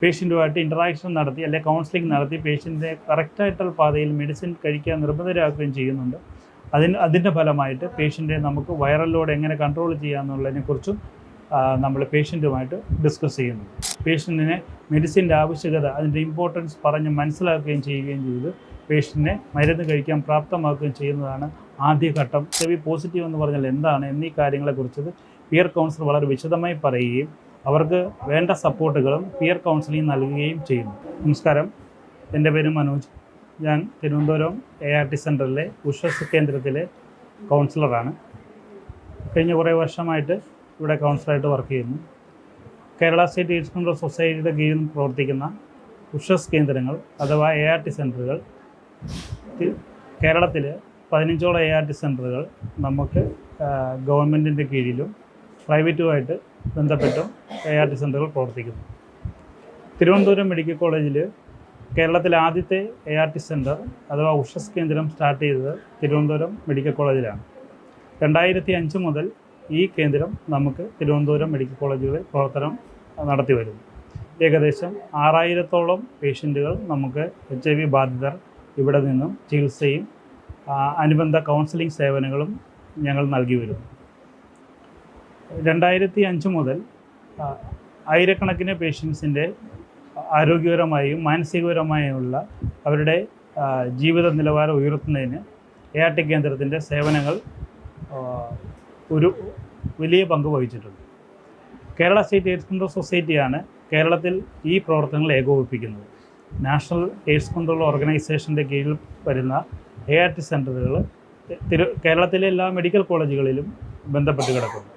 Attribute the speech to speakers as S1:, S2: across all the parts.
S1: പേഷ്യൻറ്റുമായിട്ട് interaction നടത്തി അല്ലെങ്കിൽ counselling നടത്തി പേഷ്യൻറ്റിനെ കറക്റ്റായിട്ടുള്ള പാതയിൽ മെഡിസിൻ കഴിക്കാൻ നിർബന്ധരാക്കുകയും ചെയ്യുന്നുണ്ട്. അതിൻ്റെ ഫലമായിട്ട് പേഷ്യൻറ്റിനെ നമുക്ക് വൈറൽ ലോഡ് എങ്ങനെ കൺട്രോൾ ചെയ്യാമെന്നുള്ളതിനെക്കുറിച്ചും നമ്മൾ പേഷ്യൻറ്റുമായിട്ട് ഡിസ്കസ് ചെയ്യുന്നു. പേഷ്യൻറ്റിനെ മെഡിസിൻ്റെ ആവശ്യകത, അതിൻ്റെ ഇമ്പോർട്ടൻസ് പറഞ്ഞ് മനസ്സിലാക്കുകയും ചെയ്യുകയും ചെയ്ത് പേഷ്യൻറ്റിനെ മരുന്ന് കഴിക്കാൻ പ്രാപ്തമാക്കുകയും ചെയ്യുന്നതാണ് ആദ്യഘട്ടം. HIV പോസിറ്റീവ് എന്ന് പറഞ്ഞാൽ എന്താണ് എന്നീ കാര്യങ്ങളെക്കുറിച്ച് പിയർ കൗൺസിലർ വളരെ വിശദമായി പറയുകയും അവർക്ക് വേണ്ട സപ്പോർട്ടുകളും പിയർ കൗൺസിലിംഗ് നൽകുകയും ചെയ്യുന്നു. നമസ്കാരം, എൻ്റെ പേര് മനോജ്. ഞാൻ തിരുവനന്തപുരം ART സെൻറ്ററിലെ ഉഷസ് കേന്ദ്രത്തിലെ കൗൺസിലറാണ്. കഴിഞ്ഞ കുറേ വർഷമായിട്ട് ഇവിടെ കൗൺസിലറായിട്ട് വർക്ക് ചെയ്യുന്നു. കേരള സ്റ്റേറ്റ് എയ്ഡ്സ് കൺട്രോൾ സൊസൈറ്റിയുടെ കീഴിൽ പ്രവർത്തിക്കുന്ന ഉഷസ് കേന്ദ്രങ്ങൾ അഥവാ ART സെൻറ്ററുകൾ, കേരളത്തിൽ 15ഓളം ART സെൻറ്ററുകൾ നമുക്ക് ഗവൺമെൻറ്റിൻ്റെ കീഴിലും പ്രൈവറ്റുമായിട്ട് ബന്ധപ്പെട്ടും ART സെൻറ്ററുകൾ പ്രവർത്തിക്കുന്നു. തിരുവനന്തപുരം മെഡിക്കൽ കോളേജിൽ കേരളത്തിലെ ആദ്യത്തെ ART സെൻറ്റർ അഥവാ ഉഷസ് കേന്ദ്രം സ്റ്റാർട്ട് ചെയ്തത് തിരുവനന്തപുരം മെഡിക്കൽ കോളേജിലാണ്. 2005 മുതൽ ഈ കേന്ദ്രം നമുക്ക് തിരുവനന്തപുരം മെഡിക്കൽ കോളേജുകളിൽ പ്രവർത്തനം നടത്തി വരുന്നു. ഏകദേശം 6000ഓളം പേഷ്യൻറ്റുകൾ നമുക്ക് HIV ബാധിതർ ഇവിടെ നിന്നും ചികിത്സയും അനുബന്ധ കൗൺസിലിംഗ് സേവനങ്ങളും ഞങ്ങൾ നൽകി വരുന്നു. 2005 മുതൽ ആയിരക്കണക്കിന് പേഷ്യൻസിൻ്റെ ആരോഗ്യപരമായും മാനസികപരമായുള്ള അവരുടെ ജീവിത നിലവാരം ഉയർത്തുന്നതിന് ART കേന്ദ്രത്തിൻ്റെ സേവനങ്ങൾ ഒരു വലിയ പങ്ക് വഹിച്ചിട്ടുണ്ട്. കേരള സ്റ്റേറ്റ് എയ്ഡ്സ് കൺട്രോൾ സൊസൈറ്റിയാണ് കേരളത്തിൽ ഈ പ്രവർത്തനങ്ങൾ ഏകോപിപ്പിക്കുന്നത്. നാഷണൽ എയ്ഡ്സ് കൺട്രോൾ ഓർഗനൈസേഷൻ്റെ കീഴിൽ വരുന്ന ART സെൻറ്ററുകൾ കേരളത്തിലെ എല്ലാ മെഡിക്കൽ കോളേജുകളിലും ബന്ധപ്പെട്ട് കിടക്കുന്നു.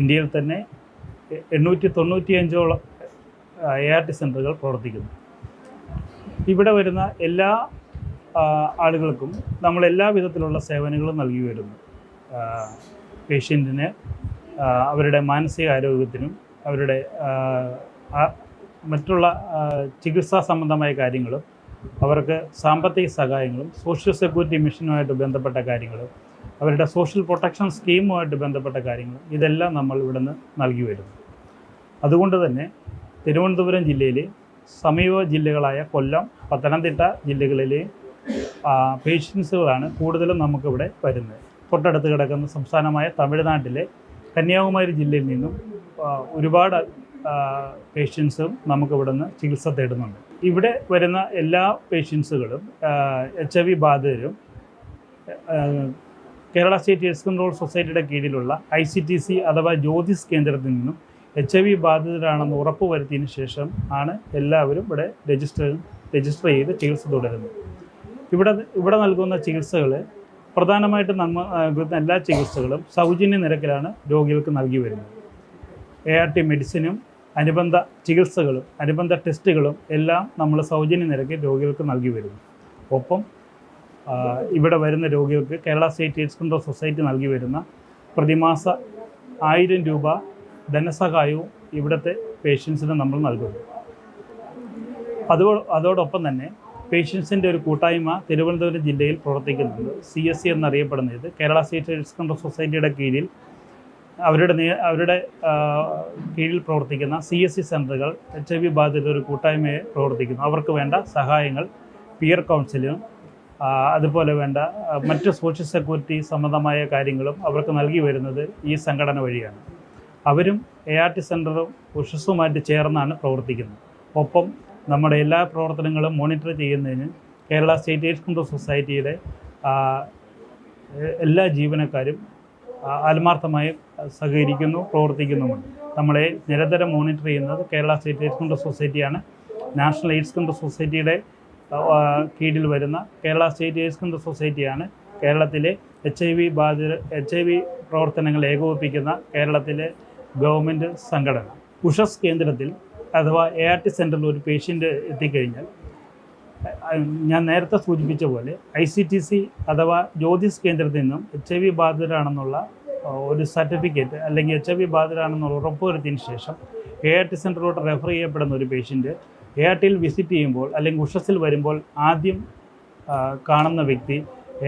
S1: ഇന്ത്യയിൽ തന്നെ 895ഓളം ART സെൻറ്ററുകൾ പ്രവർത്തിക്കുന്നു. ഇവിടെ വരുന്ന എല്ലാ ആളുകൾക്കും നമ്മൾ എല്ലാ വിധത്തിലുള്ള സേവനങ്ങളും നൽകി വരുന്നു. പേഷ്യൻറ്റിന് അവരുടെ മാനസികാരോഗ്യത്തിനും അവരുടെ മറ്റുള്ള ചികിത്സാ സംബന്ധമായ കാര്യങ്ങളും അവർക്ക് സാമ്പത്തിക സഹായങ്ങളും സോഷ്യൽ സെക്യൂരിറ്റി മിഷനുമായിട്ട് ബന്ധപ്പെട്ട കാര്യങ്ങളും അവരുടെ സോഷ്യൽ പ്രൊട്ടക്ഷൻ സ്കീമുമായിട്ട് ബന്ധപ്പെട്ട കാര്യങ്ങളും ഇതെല്ലാം നമ്മൾ ഇവിടുന്ന് നൽകി വരുന്നു. അതുകൊണ്ട് തന്നെ തിരുവനന്തപുരം ജില്ലയിലെ സമീപ ജില്ലകളായ കൊല്ലം, പത്തനംതിട്ട ജില്ലകളിലെ പേഷ്യൻസുകളാണ് കൂടുതലും നമുക്കിവിടെ വരുന്നത്. തൊട്ടടുത്ത് കിടക്കുന്ന സംസ്ഥാനമായ തമിഴ്നാട്ടിലെ കന്യാകുമാരി ജില്ലയിൽ നിന്നും ഒരുപാട് പേഷ്യൻസും നമുക്കിവിടെ നിന്ന് ചികിത്സ തേടുന്നുണ്ട്. ഇവിടെ വരുന്ന എല്ലാ പേഷ്യൻസുകളും HIV ബാധിതരും കേരള സ്റ്റേറ്റ് എയ്ഡ്സ് കൺട്രോൾ സൊസൈറ്റിയുടെ കീഴിലുള്ള ICTC അഥവാ ജ്യോതിസ് കേന്ദ്രത്തിൽ നിന്നും HIV ബാധിതരാണെന്ന് ഉറപ്പ് വരുത്തിയതിന് ശേഷം ആണ് എല്ലാവരും ഇവിടെ രജിസ്റ്റർ ചെയ്ത് ചികിത്സ തുടരുന്നത്. ഇവിടെ നൽകുന്ന ചികിത്സകൾ പ്രധാനമായിട്ടും നൽകുന്ന എല്ലാ ചികിത്സകളും സൗജന്യ നിരക്കിലാണ് രോഗികൾക്ക് നൽകി വരുന്നത്. ART മെഡിസിനും അനുബന്ധ ചികിത്സകളും അനുബന്ധ ടെസ്റ്റുകളും എല്ലാം നമ്മൾ സൗജന്യ നിരക്കിൽ രോഗികൾക്ക് നൽകി വരുന്നു. ഒപ്പം ഇവിടെ വരുന്ന രോഗികൾക്ക് Kerala state AIDS control society നൽകി വരുന്ന പ്രതിമാസ 1000 രൂപ ധനസഹായവും ഇവിടുത്തെ പേഷ്യൻസിന് നമ്മൾ നൽകുന്നു. അതോടൊപ്പം തന്നെ പേഷ്യൻസിൻ്റെ ഒരു കൂട്ടായ്മ തിരുവനന്തപുരം ജില്ലയിൽ പ്രവർത്തിക്കുന്നുണ്ട്. CSC എന്നറിയപ്പെടുന്നത് കേരള സ്റ്റേറ്റ് എയ്ഡ്സ് കൺട്രോൾ സൊസൈറ്റിയുടെ കീഴിൽ അവരുടെ കീഴിൽ പ്രവർത്തിക്കുന്ന CSC സെൻറ്ററുകൾ HIV ബാധിത ഒരു കൂട്ടായ്മയെ പ്രവർത്തിക്കുന്നു. അവർക്ക് വേണ്ട സഹായങ്ങൾ പിയർ കൗൺസിലും അതുപോലെ വേണ്ട മറ്റ് സോഷ്യൽ സെക്യൂരിറ്റി സംബന്ധമായ കാര്യങ്ങളും അവർക്ക് നൽകി വരുന്നത് ഈ സംഘടന വഴിയാണ്. അവരും ART സെൻറ്ററും ഉഷസുമായിട്ട് ചേർന്നാണ് പ്രവർത്തിക്കുന്നത്. ഒപ്പം നമ്മുടെ എല്ലാ പ്രവർത്തനങ്ങളും മോണിറ്റർ ചെയ്യുന്നതിന് കേരള സ്റ്റേറ്റ് എയ്ഡ്സ് കൺട്രോൾ സൊസൈറ്റിയുടെ എല്ലാ ജീവനക്കാരും ആത്മാർത്ഥമായി സഹകരിക്കുന്നു, പ്രവർത്തിക്കുന്നുമുണ്ട്. നമ്മളെ നിരന്തരം മോണിറ്റർ ചെയ്യുന്നത് കേരള സ്റ്റേറ്റ് എയ്ഡ്സ് കൺട്രോൾ സൊസൈറ്റിയാണ്. നാഷണൽ എയ്ഡ്സ് കൺട്രോൾ സൊസൈറ്റിയുടെ കീഴിൽ വരുന്ന കേരള സ്റ്റേറ്റ് എയ്ഡ്സ് കൺട്രോൾ സൊസൈറ്റിയാണ് കേരളത്തിലെ HIV പ്രവർത്തനങ്ങൾ ഏകോപിപ്പിക്കുന്ന കേരളത്തിലെ ഗവൺമെൻറ് സംഘടന. ഉഷസ് കേന്ദ്രത്തിൽ അഥവാ ART സെൻറ്ററിൽ ഒരു പേഷ്യൻ്റ് എത്തിക്കഴിഞ്ഞാൽ ഞാൻ നേരത്തെ സൂചിപ്പിച്ച പോലെ ICTC അഥവാ ജ്യോതിസ് കേന്ദ്രത്തിൽ നിന്നും HIV ബാധിതരാണെന്നുള്ള ഒരു സർട്ടിഫിക്കറ്റ് അല്ലെങ്കിൽ HIV ബാധിതരാണെന്നുള്ള ഉറപ്പുവരുത്തിയതിന് ശേഷം ART സെൻറ്ററിലോട്ട് റെഫർ ചെയ്യപ്പെടുന്ന ഒരു പേഷ്യൻ്റ് ARTയിൽ വിസിറ്റ് ചെയ്യുമ്പോൾ അല്ലെങ്കിൽ ഉഷസിൽ വരുമ്പോൾ ആദ്യം കാണുന്ന വ്യക്തി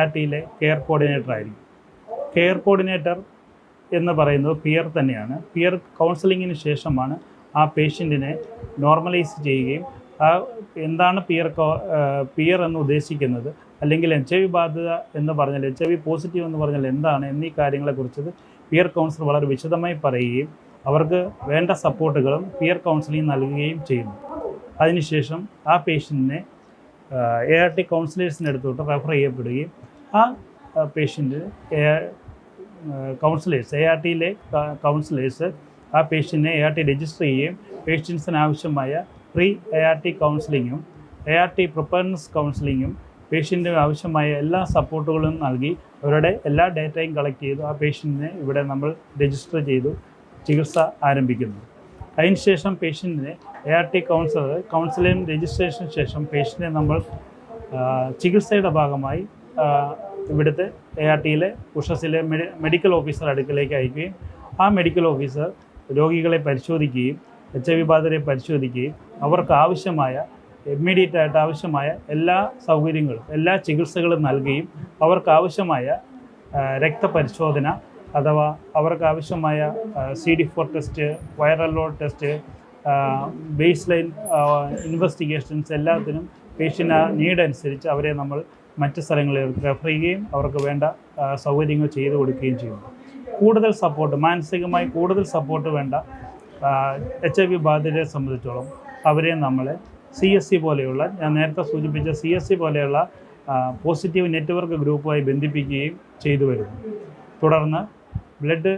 S1: ARTയിലെ കെയർ കോർഡിനേറ്റർ ആയിരിക്കും. കെയർ കോർഡിനേറ്റർ എന്ന് പറയുന്നത് പിയർ തന്നെയാണ്. പിയർ കൗൺസിലിങ്ങിന് ശേഷമാണ് ആ പേഷ്യൻറ്റിനെ നോർമലൈസ് ചെയ്യുകയും ആ എന്താണ് പിയർ എന്ന് ഉദ്ദേശിക്കുന്നത്, അല്ലെങ്കിൽ HIV ബാധിത എന്ന് പറഞ്ഞാൽ, HIV പോസിറ്റീവ് എന്ന് പറഞ്ഞാൽ എന്താണ് എന്നീ കാര്യങ്ങളെക്കുറിച്ച് പിയർ കൗൺസിലർ വളരെ വിശദമായി പറയുകയും അവർക്ക് വേണ്ട സപ്പോർട്ടുകളും പിയർ കൗൺസിലിംഗ് നൽകുകയും ചെയ്യുന്നു. അതിനുശേഷം ആ പേഷ്യൻറ്റിനെ ART കൗൺസിലേഴ്സിൻ്റെ അടുത്തോട്ട് റെഫർ ചെയ്യപ്പെടുകയും ആ പേഷ്യൻറ്റ് ARTയിലെ കൗൺസിലേഴ്സ് ആ പേഷ്യൻറ്റിനെ ART രജിസ്റ്റർ ചെയ്യുകയും പേഷ്യൻസിന് ആവശ്യമായ പ്രീ ART കൗൺസിലിങ്ങും ART പ്രിപ്പയർനെസ് കൗൺസിലിങ്ങും പേഷ്യൻറ്റിന് ആവശ്യമായ എല്ലാ സപ്പോർട്ടുകളും നൽകി അവരുടെ എല്ലാ ഡേറ്റയും കളക്ട് ചെയ്തു ആ പേഷ്യൻറ്റിനെ ഇവിടെ നമ്മൾ രജിസ്റ്റർ ചെയ്തു ചികിത്സ ആരംഭിക്കുന്നു. അതിനുശേഷം പേഷ്യൻറ്റിനെ ART കൗൺസിലിംഗ് രജിസ്ട്രേഷന് ശേഷം പേഷ്യൻറ്റിനെ നമ്മൾ ചികിത്സയുടെ ഭാഗമായി ഇവിടുത്തെ ARTയിലെ ഉഷസിലെ മെഡിക്കൽ ഓഫീസർ അടുക്കലേക്ക് അയക്കുകയും ആ മെഡിക്കൽ ഓഫീസർ രോഗികളെ പരിശോധിക്കുകയും HIV ബാധിതരെ പരിശോധിക്കുകയും അവർക്ക് ആവശ്യമായ ഇമ്മീഡിയറ്റ് ആയിട്ട് ആവശ്യമായ എല്ലാ സൗകര്യങ്ങളും എല്ലാ ചികിത്സകളും നൽകുകയും അവർക്ക് ആവശ്യമായ രക്തപരിശോധന അഥവാ അവർക്ക് ആവശ്യമായ CD4 test, viral load test, base line investigations എല്ലാത്തിനും പേഷ്യൻ്റ് നീഡ് അനുസരിച്ച് അവരെ നമ്മൾ മറ്റ് സ്ഥലങ്ങളിൽ റെഫർ ചെയ്യുകയും അവർക്ക് വേണ്ട സൗകര്യങ്ങൾ ചെയ്തു കൊടുക്കുകയും ചെയ്യുന്നു. കൂടുതൽ സപ്പോർട്ട്, മാനസികമായി കൂടുതൽ സപ്പോർട്ട് വേണ്ട HIV ബാധിതരെ സംബന്ധിച്ചോളം അവരെ നമ്മൾ CSC പോലെയുള്ള, ഞാൻ നേരത്തെ സൂചിപ്പിച്ച CSC പോലെയുള്ള പോസിറ്റീവ് നെറ്റ്വർക്ക് ഗ്രൂപ്പുമായി ബന്ധിപ്പിക്കുകയും ചെയ്തു വരുന്നു. തുടർന്ന് ബ്ലഡ്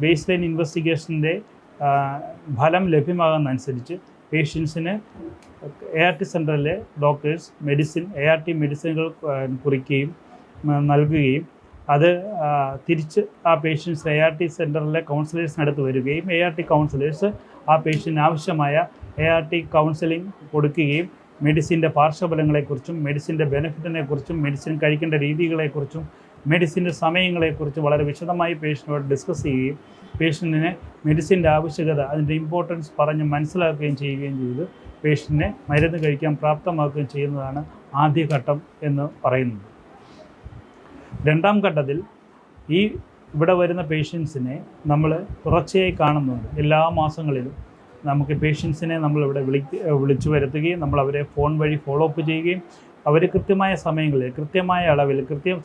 S1: ബേസ് ലൈൻ ഇൻവെസ്റ്റിഗേഷൻ്റെ ഫലം ലഭ്യമാകുന്നതനുസരിച്ച് പേഷ്യൻസിന് ART സെൻറ്ററിലെ ഡോക്ടേഴ്സ് ART മെഡിസിനുകൾ കുറിക്കുകയും നൽകുകയും അത് തിരിച്ച് ആ പേഷ്യൻസ് ART സെൻറ്ററിലെ കൗൺസിലേഴ്സിനടുത്ത് വരികയും ART കൗൺസിലേഴ്സ് ആ പേഷ്യൻ്റിന് ആവശ്യമായ ART കൗൺസിലിംഗ് കൊടുക്കുകയും മെഡിസിൻ്റെ പാർശ്വഫലങ്ങളെക്കുറിച്ചും മെഡിസിൻ്റെ ബെനിഫിറ്റിനെക്കുറിച്ചും മെഡിസിൻ കഴിക്കേണ്ട രീതികളെക്കുറിച്ചും മെഡിസിൻ്റെ സമയങ്ങളെക്കുറിച്ചും വളരെ വിശദമായി പേഷ്യൻറ്റോട് ഡിസ്കസ് ചെയ്യുകയും പേഷ്യൻറ്റിനെ മെഡിസിൻ്റെ ആവശ്യകത, അതിൻ്റെ ഇമ്പോർട്ടൻസ് പറഞ്ഞ് മനസ്സിലാക്കുകയും ചെയ്യുകയും ചെയ്ത് പേഷ്യൻറ്റിനെ മരുന്ന് കഴിക്കാൻ പ്രാപ്തമാക്കുകയും ചെയ്യുന്നതാണ് ആദ്യഘട്ടം എന്ന് പറയുന്നത്. രണ്ടാം ഘട്ടത്തിൽ ഇവിടെ വരുന്ന പേഷ്യൻസിനെ നമ്മൾ തുടർച്ചയായി കാണുന്നുണ്ട്. എല്ലാ മാസങ്ങളിലും നമുക്ക് പേഷ്യൻസിനെ നമ്മളിവിടെ വിളിച്ചു വരുത്തുകയും നമ്മൾ അവരെ ഫോൺ വഴി ഫോളോ അപ്പ് ചെയ്യുകയും അവർ കൃത്യമായ സമയങ്ങളിൽ കൃത്യമായ അളവിൽ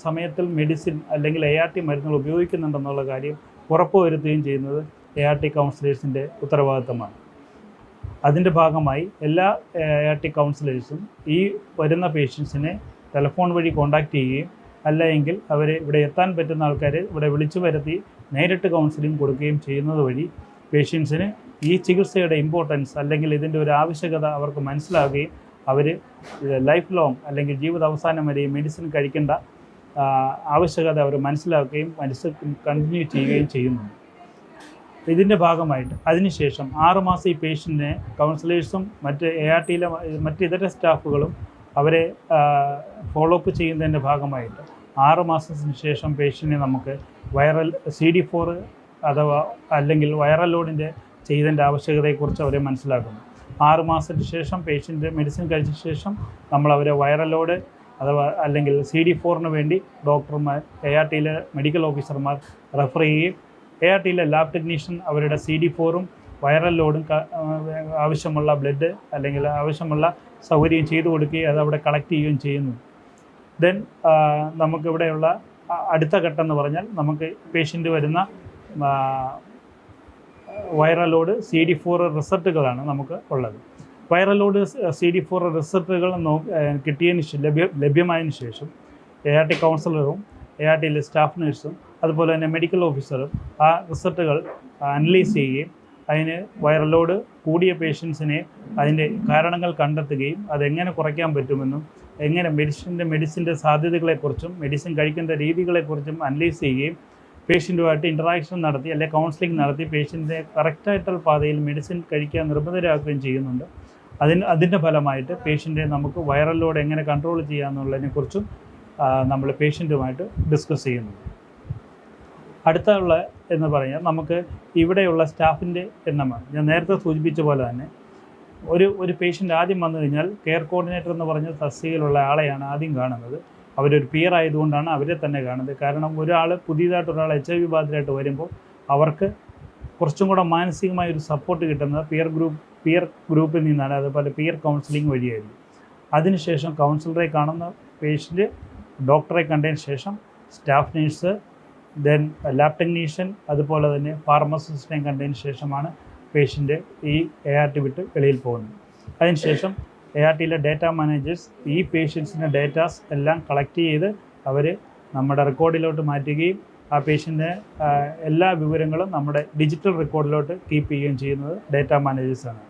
S1: സമയത്തിൽ മെഡിസിൻ അല്ലെങ്കിൽ ART മരുന്നുകൾ ഉപയോഗിക്കുന്നുണ്ടെന്നുള്ള കാര്യം ഉറപ്പുവരുത്തുകയും ചെയ്യുന്നത് ART കൗൺസിലേഴ്സിൻ്റെ ഉത്തരവാദിത്തമാണ്. അതിൻ്റെ ഭാഗമായി എല്ലാ ART കൗൺസിലേഴ്സും ഈ വരുന്ന പേഷ്യൻസിനെ ടെലിഫോൺ വഴി കോൺടാക്റ്റ് ചെയ്യുകയും അല്ലെങ്കിൽ അവരെ ഇവിടെ എത്താൻ പറ്റുന്ന ആൾക്കാരെ ഇവിടെ വിളിച്ചു വരുത്തി നേരിട്ട് കൗൺസിലിംഗ് കൊടുക്കുകയും ചെയ്യുന്നത് വഴി പേഷ്യൻസിന് ഈ ചികിത്സയുടെ ഇമ്പോർട്ടൻസ് അല്ലെങ്കിൽ ഇതിൻ്റെ ഒരു ആവശ്യകത അവർക്ക് മനസ്സിലാവുകയും അവർ ലൈഫ് ലോങ് അല്ലെങ്കിൽ ജീവിതാവസാനം വരെ മെഡിസിൻ കഴിക്കേണ്ട ആവശ്യകത അവർ മനസ്സിലാക്കുകയും കണ്ടിന്യൂ ചെയ്യുകയും ചെയ്യുന്നുണ്ട്. ഇതിൻ്റെ ഭാഗമായിട്ട് അതിനുശേഷം 6 മാസം ഈ പേഷ്യൻറ്റിനെ കൗൺസിലേഴ്സും ARTയിലെ ഇതര സ്റ്റാഫുകളും അവരെ ഫോളോ അപ്പ് ചെയ്യുന്നതിൻ്റെ ഭാഗമായിട്ട് 6 മാസത്തിന് ശേഷം പേഷ്യൻറ്റിനെ നമുക്ക് CD4 അഥവാ അല്ലെങ്കിൽ വൈറൽ ലോഡിൻ്റെ ചെയ്തതിൻ്റെ ആവശ്യകതയെക്കുറിച്ച് അവരെ മനസ്സിലാക്കുന്നു. 6 മാസത്തിന് ശേഷം പേഷ്യൻ്റ് മെഡിസിൻ കഴിച്ച ശേഷം നമ്മൾ അവരെ വൈറൽ ലോഡ് അഥവാ അല്ലെങ്കിൽ CD4 വേണ്ടി ഡോക്ടർമാർ ARTയിലെ മെഡിക്കൽ ഓഫീസർമാർ റെഫർ ചെയ്യുകയും ARTയിലെ ലാബ് ടെക്നീഷ്യൻ അവരുടെ CD4 വൈറൽ ലോഡും ആവശ്യമുള്ള ബ്ലഡ് അല്ലെങ്കിൽ ആവശ്യമുള്ള സൗകര്യം ചെയ്തു കൊടുക്കുകയും അത് അവിടെ കളക്ട് ചെയ്യുകയും ചെയ്യുന്നു. ദെൻ നമുക്കിവിടെയുള്ള അടുത്ത ഘട്ടം എന്ന് പറഞ്ഞാൽ നമുക്ക് പേഷ്യൻ്റ് വരുന്ന വൈറൽ ലോഡ് CD4 റിസൾട്ടുകളാണ് നമുക്ക് ഉള്ളത്. വൈറൽ ലോഡ് CD4 റിസൾട്ടുകൾ കിട്ടിയതിന് ലഭ്യമായതിനു ശേഷം ART കൗൺസിലറും ARTയിലെ സ്റ്റാഫ് നഴ്സും അതുപോലെ തന്നെ മെഡിക്കൽ ഓഫീസറും ആ റിസൾട്ടുകൾ അനലൈസ് ചെയ്യുകയും അതിന് വൈറൽ ലോഡ് കൂടിയ പേഷ്യൻസിനെ അതിൻ്റെ കാരണങ്ങൾ കണ്ടെത്തുകയും അതെങ്ങനെ കുറയ്ക്കാൻ പറ്റുമെന്നും എങ്ങനെ മെഡിസിൻ്റെ സാധ്യതകളെക്കുറിച്ചും മെഡിസിൻ കഴിക്കേണ്ട രീതികളെക്കുറിച്ചും അനലൈസ് ചെയ്യുകയും പേഷ്യൻറ്റുമായിട്ട് ഇൻറ്ററാക്ഷൻ നടത്തി അല്ലെങ്കിൽ കൗൺസിലിംഗ് നടത്തി പേഷ്യൻറ്റിനെ കറക്റ്റായിട്ടുള്ള പാതയിൽ മെഡിസിൻ കഴിക്കാൻ നിർബന്ധരാക്കുകയും ചെയ്യുന്നുണ്ട്. അതിൻ്റെ ഫലമായിട്ട് പേഷ്യൻറ്റിനെ നമുക്ക് വൈറൽ ലോഡ് എങ്ങനെ കൺട്രോൾ ചെയ്യാമെന്നുള്ളതിനെക്കുറിച്ചും നമ്മൾ പേഷ്യൻറ്റുമായിട്ട് ഡിസ്കസ് ചെയ്യുന്നുണ്ട്. അടുത്തുള്ള എന്ന് പറഞ്ഞാൽ നമുക്ക് ഇവിടെയുള്ള സ്റ്റാഫിൻ്റെ എണ്ണമാണ്. ഞാൻ നേരത്തെ സൂചിപ്പിച്ച പോലെ തന്നെ ഒരു പേഷ്യൻ്റ് ആദ്യം വന്നു കഴിഞ്ഞാൽ കെയർ കോർഡിനേറ്റർ എന്ന് പറഞ്ഞ തസ്തികയിലുള്ള ആളെയാണ് ആദ്യം കാണുന്നത്. അവരൊരു പിയർ ആയതുകൊണ്ടാണ് അവരെ തന്നെ കാണുന്നത്. കാരണം പുതിയതായിട്ട് ഒരാൾ HIV ബാധിതരായിട്ട് വരുമ്പോൾ അവർക്ക് കുറച്ചും കൂടെ മാനസികമായ ഒരു സപ്പോർട്ട് കിട്ടുന്നത് പിയർ ഗ്രൂപ്പിൽ നിന്നാണ്, അതുപോലെ പിയർ കൗൺസിലിംഗ് വഴിയായിരിക്കും. അതിനുശേഷം കൗൺസിലറെ കാണുന്ന പേഷ്യൻ്റ് ഡോക്ടറെ കണ്ടതിന് ശേഷം staff nurse, then lab technician, അതുപോലെ തന്നെ ഫാർമസിസ്റ്റിനെ കണ്ടതിന് ശേഷമാണ് പേഷ്യൻ്റ് ഈ ART വിട്ട് വെളിയിൽ പോകുന്നത്. അതിനുശേഷം ARTയിലെ ഡാറ്റ മാനേജേഴ്സ് ഈ പേഷ്യൻസിൻ്റെ ഡേറ്റാസ് എല്ലാം കളക്ട് ചെയ്ത് അവർ നമ്മുടെ റെക്കോർഡിലോട്ട് മാറ്റുകയും ആ പേഷ്യൻ്റെ എല്ലാ വിവരങ്ങളും നമ്മുടെ ഡിജിറ്റൽ റെക്കോർഡിലോട്ട് കീപ്പ് ചെയ്യുകയും ചെയ്യുന്നത് ഡാറ്റ മാനേജേഴ്സാണ്.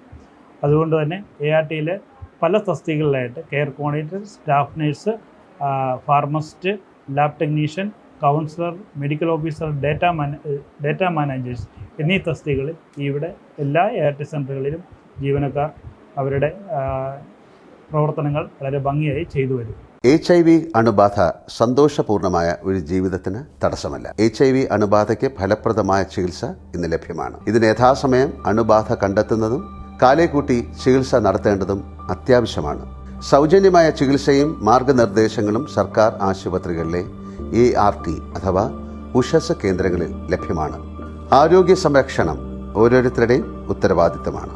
S1: അതുകൊണ്ട് തന്നെ ARTയിലെ പല തസ്തികകളിലായിട്ട് care coordinator, staff nurse, pharmacist, lab technician, counsellor, medical officer, data managers എന്നീ തസ്തികകളിൽ ഇവിടെ എല്ലാ ART സെൻ്ററുകളിലും ജീവനക്കാർ അവരുടെ പ്രവർത്തനങ്ങൾ വളരെ ഭംഗിയായി ചെയ്തു വരും.
S2: HIV അണുബാധ സന്തോഷപൂർണമായ ഒരു ജീവിതത്തിന് തടസ്സമല്ല. HIV അണുബാധയ്ക്ക് ഫലപ്രദമായ ചികിത്സ ഇന്ന് ലഭ്യമാണ്. ഇതിന് യഥാസമയം അണുബാധ കണ്ടെത്തുന്നതും കാലേക്കൂട്ടി ചികിത്സ നടത്തേണ്ടതും അത്യാവശ്യമാണ്. സൗജന്യമായ ചികിത്സയും മാർഗനിർദ്ദേശങ്ങളും സർക്കാർ ആശുപത്രികളിലെ ART അഥവാ ഉഷസ് കേന്ദ്രങ്ങളിൽ ലഭ്യമാണ്. ആരോഗ്യ സംരക്ഷണം ഓരോരുത്തരുടെയും ഉത്തരവാദിത്തമാണ്.